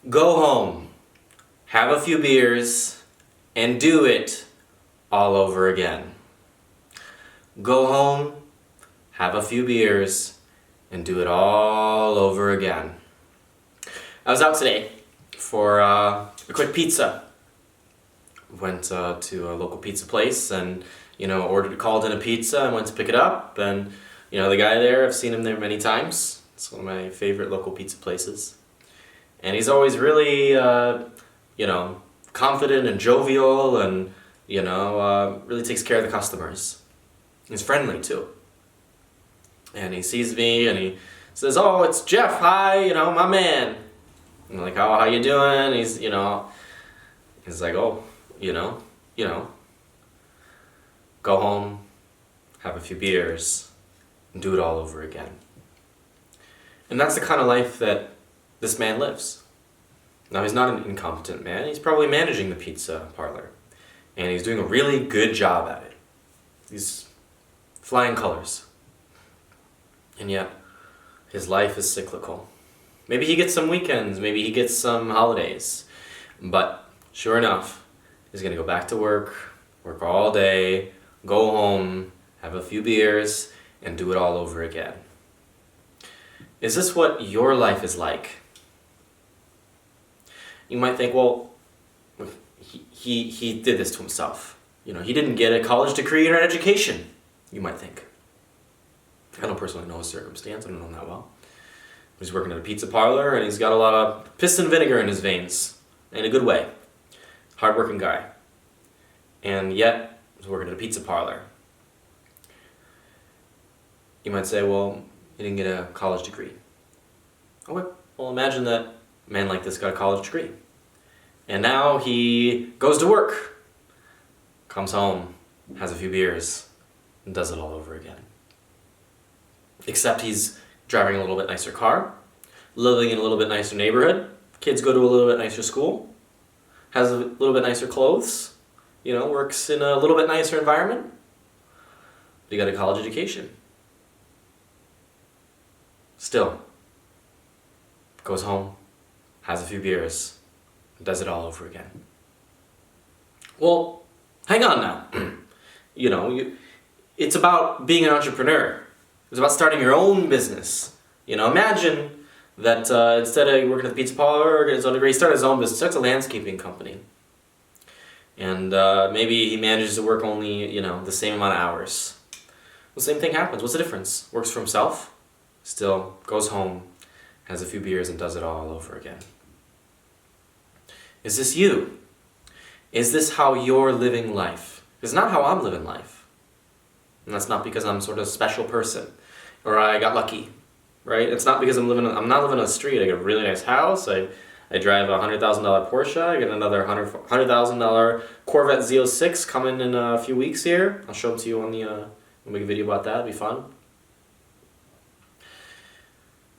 Go home, have a few beers, and do it all over again. Go home, have a few beers, and do it all over again. I was out today for a quick pizza. Went to a local pizza place and, called in a pizza and went to pick it up. And, the guy there, I've seen him there many times. It's one of my favorite local pizza places. And he's always really, confident and jovial and, really takes care of the customers. He's friendly too. And he sees me and he says, "Oh, it's Jeff, hi, my man." I'm like, "Oh, how you doing?" He's like, "Oh, go home, have a few beers, and do it all over again." And that's the kind of life that this man lives. Now, he's not an incompetent man. He's probably managing the pizza parlor. And he's doing a really good job at it. He's flying colors. And yet, his life is cyclical. Maybe he gets some weekends, maybe he gets some holidays. But sure enough, he's going to go back to work all day, go home, have a few beers, and do it all over again. Is this what your life is like? You might think, well, he did this to himself. He didn't get a college degree or an education, you might think. I don't personally know his circumstance, I don't know him that well. He's working at a pizza parlor and he's got a lot of piss and vinegar in his veins, in a good way. Hardworking guy. And yet, he's working at a pizza parlor. You might say, well, he didn't get a college degree. Okay, well, imagine that a man like this got a college degree. And now he goes to work, comes home, has a few beers, and does it all over again. Except he's driving a little bit nicer car, living in a little bit nicer neighborhood, kids go to a little bit nicer school, has a little bit nicer clothes, works in a little bit nicer environment. But he got a college education. Still, goes home, has a few beers, and does it all over again. Well, hang on now. It's about being an entrepreneur. It's about starting your own business. Imagine that instead of working at the pizza parlor or getting his own degree, he started his own business, starts a landscaping company. And maybe he manages to work only, the same amount of hours. The same thing happens. What's the difference? Works for himself, still goes home, has a few beers, and does it all over again. Is this you? Is this how you're living life? It's not how I'm living life. And that's not because I'm sort of a special person or I got lucky, right? It's not because I'm not living on the street. I got a really nice house. I drive a $100,000 Porsche. I get another $100,000 Corvette Z06 coming in a few weeks here. I'll show them to you on we'll make a video about that. It'll be fun.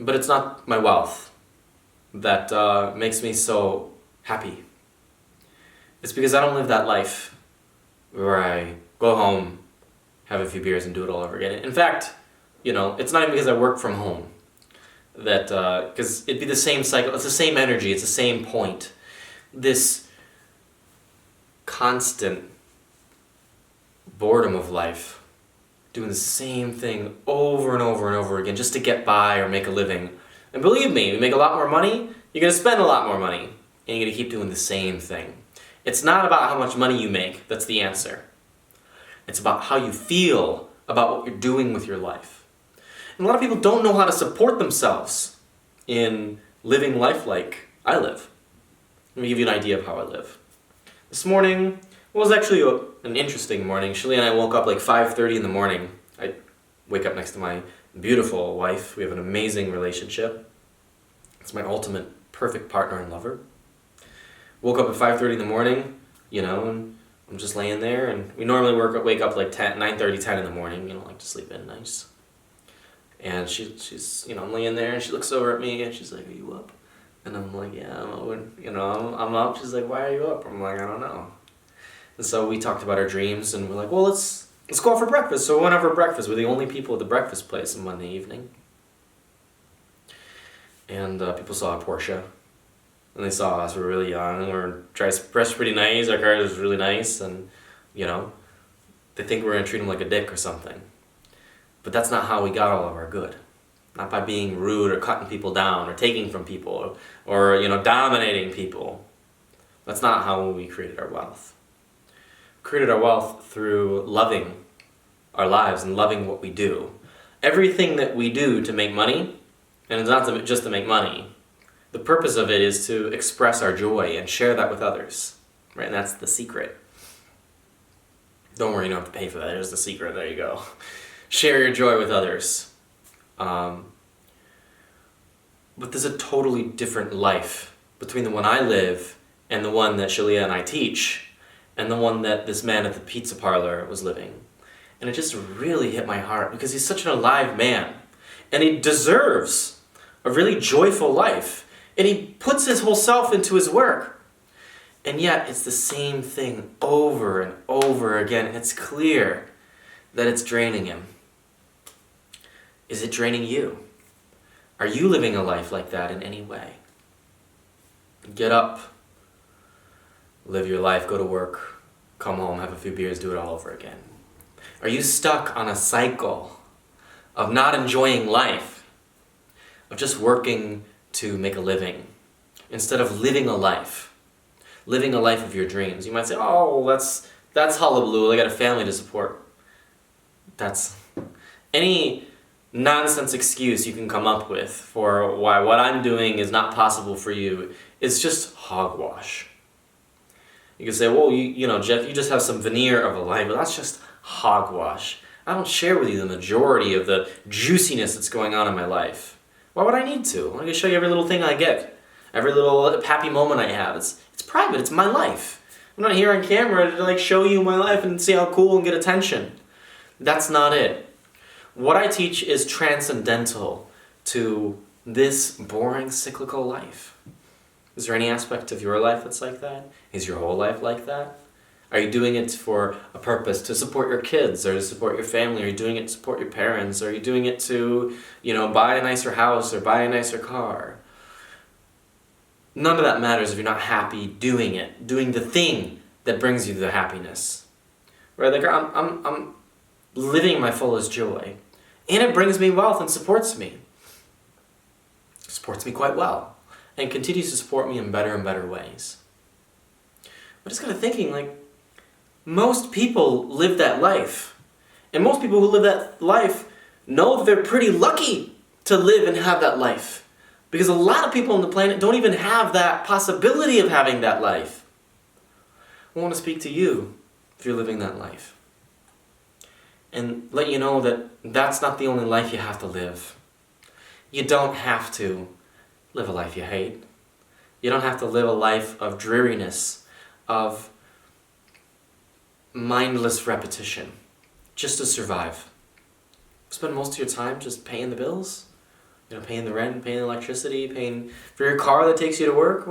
But it's not my wealth that makes me so happy. It's because I don't live that life where I go home, have a few beers, and do it all over again. In fact, it's not even because I work from home. Because it'd be the same cycle, it's the same energy, it's the same point. This constant boredom of life, doing the same thing over and over and over again just to get by or make a living. And believe me, you make a lot more money, you're going to spend a lot more money, and you're going to keep doing the same thing. It's not about how much money you make, that's the answer. It's about how you feel about what you're doing with your life. And a lot of people don't know how to support themselves in living life like I live. Let me give you an idea of how I live. This morning was actually an interesting morning. Shelley and I woke up like 5:30 in the morning. I wake up next to my beautiful wife. We have an amazing relationship. It's my ultimate perfect partner and lover. Woke up at 5:30 in the morning, and I'm just laying there. And we normally wake up like 9:30, 10 in the morning, like to sleep in nice. And she's I'm laying there and she looks over at me and she's like, "Are you up?" And I'm like, "Yeah, I'm up." She's like, "Why are you up?" I'm like, "I don't know." And so we talked about our dreams and we're like, "Well, let's go out for breakfast." So we went out for breakfast. We're the only people at the breakfast place on Monday evening. And people saw a Porsche. And they saw us, we were really young, we were dressed pretty nice, our car was really nice, and, you know, they think we're going to treat them like a dick or something. But that's not how we got all of our good. Not by being rude or cutting people down or taking from people or you know, dominating people. That's not how we created our wealth. We created our wealth through loving our lives and loving what we do. Everything that we do to make money, and it's not just to make money, the purpose of it is to express our joy and share that with others. Right? And that's the secret. Don't worry, you don't have to pay for that. Here's the secret. There you go. Share your joy with others. But there's a totally different life between the one I live and the one that Shalia and I teach, and the one that this man at the pizza parlor was living. And it just really hit my heart because he's such an alive man. And he deserves a really joyful life. And he puts his whole self into his work. And yet it's the same thing over and over again. And it's clear that it's draining him. Is it draining you? Are you living a life like that in any way? Get up, live your life, go to work, come home, have a few beers, do it all over again. Are you stuck on a cycle of not enjoying life, of just working to make a living, instead of living a life of your dreams? You might say, oh, that's hullabaloo, I got a family to support. That's any nonsense excuse you can come up with for why what I'm doing is not possible for you. It's just hogwash. You can say, well, you know, Jeff, you just have some veneer of a life, but that's just hogwash. I don't share with you the majority of the juiciness that's going on in my life. Why would I need to? I'm going to show you every little thing I get, every little happy moment I have. It's private. It's my life. I'm not here on camera to like show you my life and see how cool and get attention. That's not it. What I teach is transcendental to this boring cyclical life. Is there any aspect of your life that's like that? Is your whole life like that? Are you doing it for a purpose to support your kids or to support your family? Are you doing it to support your parents? Are you doing it to, you know, buy a nicer house or buy a nicer car? None of that matters if you're not happy doing it, doing the thing that brings you the happiness. Right? Like I'm living my fullest joy. And it brings me wealth and supports me. Supports me quite well. And continues to support me in better and better ways. But just kind of thinking, like, most people live that life. And most people who live that life know that they're pretty lucky to live and have that life. Because a lot of people on the planet don't even have that possibility of having that life. I want to speak to you if you're living that life. And let you know that that's not the only life you have to live. You don't have to live a life you hate. You don't have to live a life of dreariness, of mindless repetition, just to survive. Spend most of your time just paying the bills, you know, paying the rent, paying the electricity, paying for your car that takes you to work.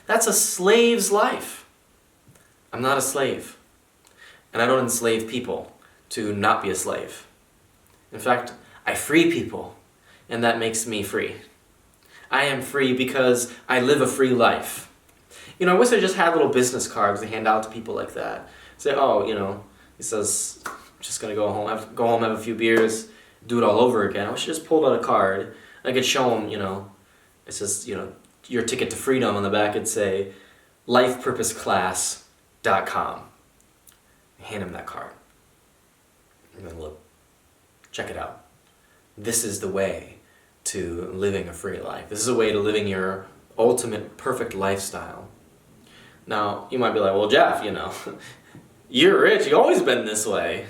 That's a slave's life. I'm not a slave. And I don't enslave people to not be a slave. In fact, I free people, and that makes me free. I am free because I live a free life. You know, I wish I just had little business cards to hand out to people like that. Say, oh, you know, he says, I'm just gonna go home, have a few beers, do it all over again. I wish I just pulled out a card. I could show him, you know, it says, you know, your ticket to freedom on the back. It'd say, lifepurposeclass.com. Hand him that card. And then look, check it out. This is the way to living a free life. This is a way to living your ultimate perfect lifestyle. Now, you might be like, well, Jeff, you know, you're rich, you've always been this way.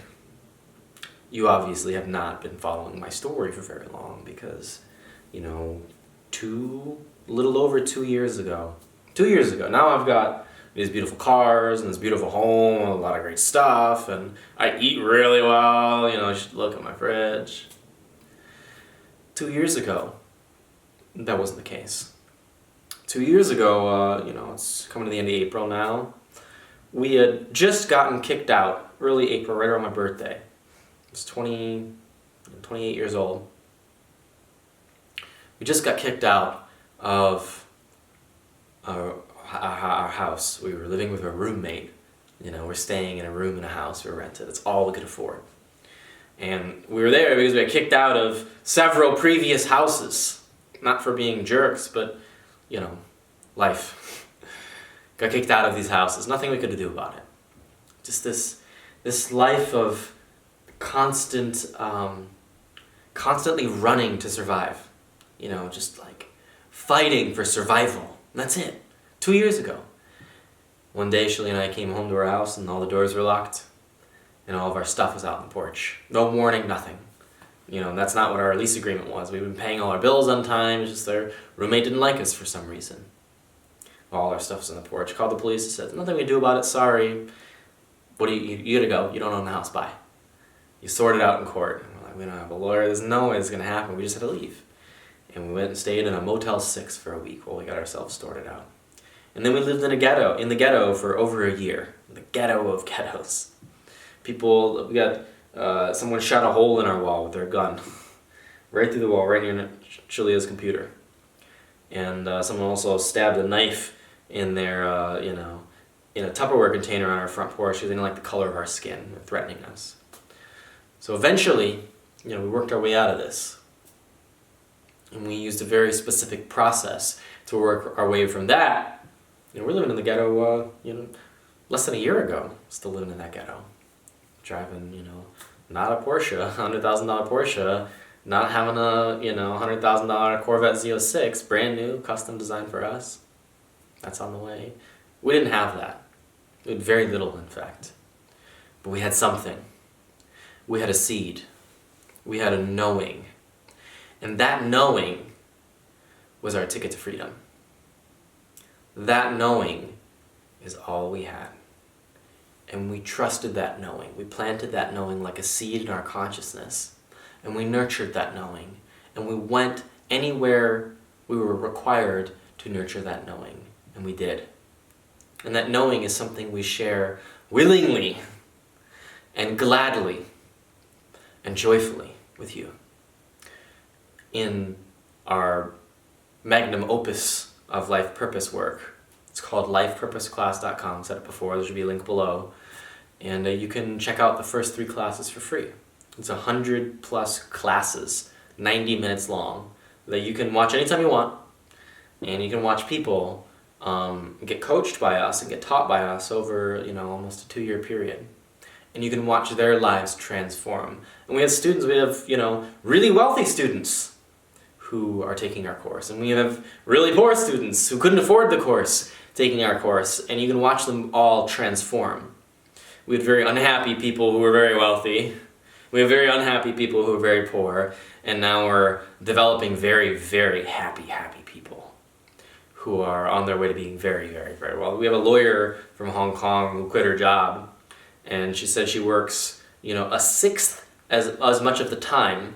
You obviously have not been following my story for very long because, you know, a little over 2 years ago, now I've got these beautiful cars and this beautiful home and a lot of great stuff, and I eat really well, you know, you should look at my fridge. 2 years ago, that wasn't the case. 2 years ago, you know, it's coming to the end of April now, we had just gotten kicked out, early April, right around my birthday. I was 28 years old. We just got kicked out of house. We were living with a roommate. We're staying in a room in a house we rented. That's all we could afford. And we were there because we got kicked out of several previous houses. Not for being jerks, but, life. Got kicked out of these houses. Nothing we could do about it. Just this life of constantly running to survive. Just like fighting for survival. And that's it. 2 years ago. One day, Shirley and I came home to our house and all the doors were locked. And all of our stuff was out on the porch. No warning, nothing. That's not what our lease agreement was. We've been paying all our bills on time. It's just their roommate didn't like us for some reason. All our stuff's on the porch. Called the police and said, nothing we can do about it, sorry. What do you gotta go. You don't own the house, bye. You sort it out in court. And we're like, we don't have a lawyer. There's no way it's gonna happen. We just had to leave. And we went and stayed in a Motel 6 for a week while we got ourselves sorted out. And then we lived in the ghetto for over a year. The ghetto of ghettos. We got, someone shot a hole in our wall with their gun. Right through the wall, right near Shalia's computer. And someone also stabbed a knife in their, in a Tupperware container on our front porch because they didn't like the color of our skin, threatening us. So eventually, we worked our way out of this. And we used a very specific process to work our way from that. We're living in the ghetto, less than a year ago, still living in that ghetto. Driving, not a Porsche, $100,000 Porsche, not having a, $100,000 Corvette Z06, brand new, custom designed for us. That's on the way. We didn't have that. We had very little, in fact. But we had something. We had a seed. We had a knowing. And that knowing was our ticket to freedom. That knowing is all we had. And we trusted that knowing. We planted that knowing like a seed in our consciousness. And we nurtured that knowing. And we went anywhere we were required to nurture that knowing. And we did. And that knowing is something we share willingly and gladly and joyfully with you. In our magnum opus of life purpose work. It's called lifepurposeclass.com. Said it before, there should be a link below. And you can check out the first 3 classes for free. It's 100 plus classes, 90 minutes long, that you can watch anytime you want. And you can watch people get coached by us and get taught by us over, almost a 2-year period. And you can watch their lives transform. And we have students, really wealthy students who are taking our course. And we have really poor students who couldn't afford the course taking our course. And you can watch them all transform. We had very unhappy people who were very wealthy. We have very unhappy people who are very poor. And now we're developing very, very happy people who are on their way to being very, very, very well. We have a lawyer from Hong Kong who quit her job. And she said she works, a sixth as much of the time.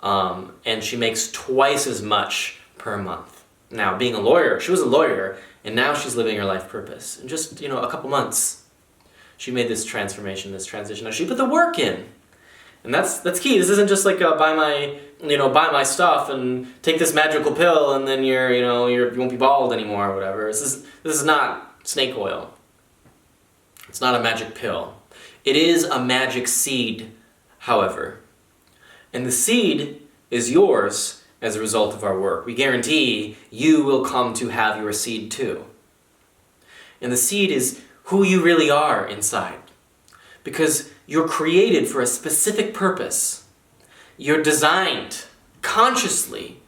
And she makes twice as much per month. Now, being a lawyer, she was a lawyer, and now she's living her life purpose. In just, a couple months, she made this transformation, this transition. Now, she put the work in. And that's key. This isn't just like buy my stuff and take this magical pill and then you won't be bald anymore or whatever. This is not snake oil. It's not a magic pill. It is a magic seed, however. And the seed is yours as a result of our work. We guarantee you will come to have your seed too. And the seed is who you really are inside. Because you're created for a specific purpose. You're designed consciously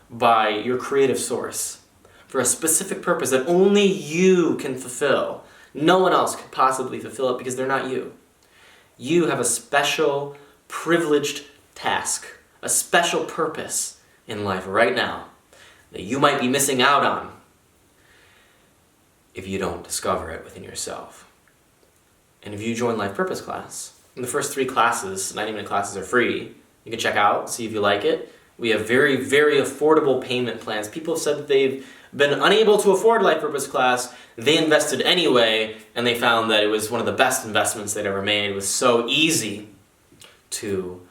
by your creative source for a specific purpose that only you can fulfill. No one else could possibly fulfill it because they're not you. You have a special, privileged task, a special purpose in life right now that you might be missing out on if you don't discover it within yourself. And if you join Life Purpose Class, and the first 3 classes, 90-minute classes, are free. You can check out, see if you like it. We have very, very affordable payment plans. People have said that they've been unable to afford Life Purpose Class. They invested anyway, and they found that it was one of the best investments they'd ever made. It was so easy to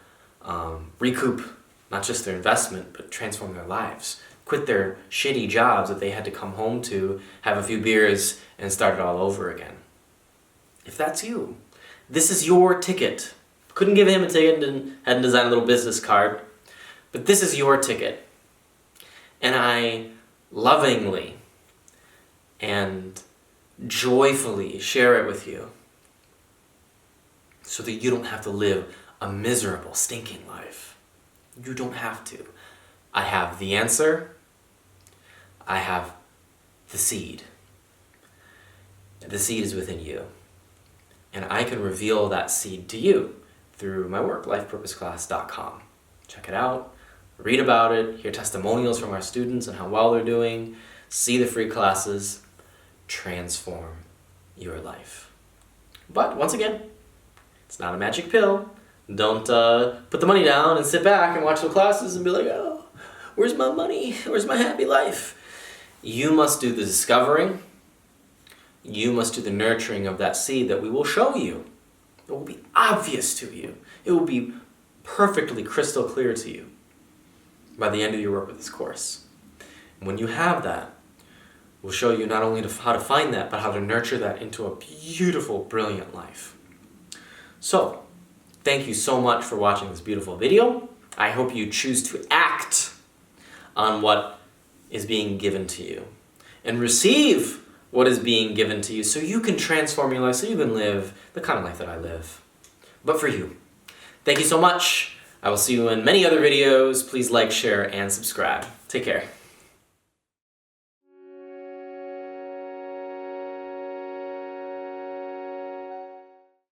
recoup not just their investment, but transform their lives quit their shitty jobs that they had to come home to, have a few beers, and start it all over again. If that's you, this is your ticket. Couldn't give him a ticket and hadn't designed a little business card, but this is your ticket. And I lovingly and joyfully share it with you so that you don't have to live a miserable, stinking life. You don't have to. I have the answer. I have the seed. The seed is within you. And I can reveal that seed to you through my work, lifepurposeclass.com. Check it out, read about it, hear testimonials from our students and how well they're doing, see the free classes, transform your life. But once again, it's not a magic pill. Don't put the money down and sit back and watch the classes and be like, oh, where's my money? Where's my happy life? You must do the discovering. You must do the nurturing of that seed that we will show you. It will be obvious to you. It will be perfectly crystal clear to you by the end of your work with this course. And when you have that, we'll show you not only how to find that, but how to nurture that into a beautiful, brilliant life. So, thank you so much for watching this beautiful video. I hope you choose to act on what is being given to you and receive what is being given to you so you can transform your life, so you can live the kind of life that I live. But for you. Thank you so much. I will see you in many other videos. Please like, share, and subscribe. Take care.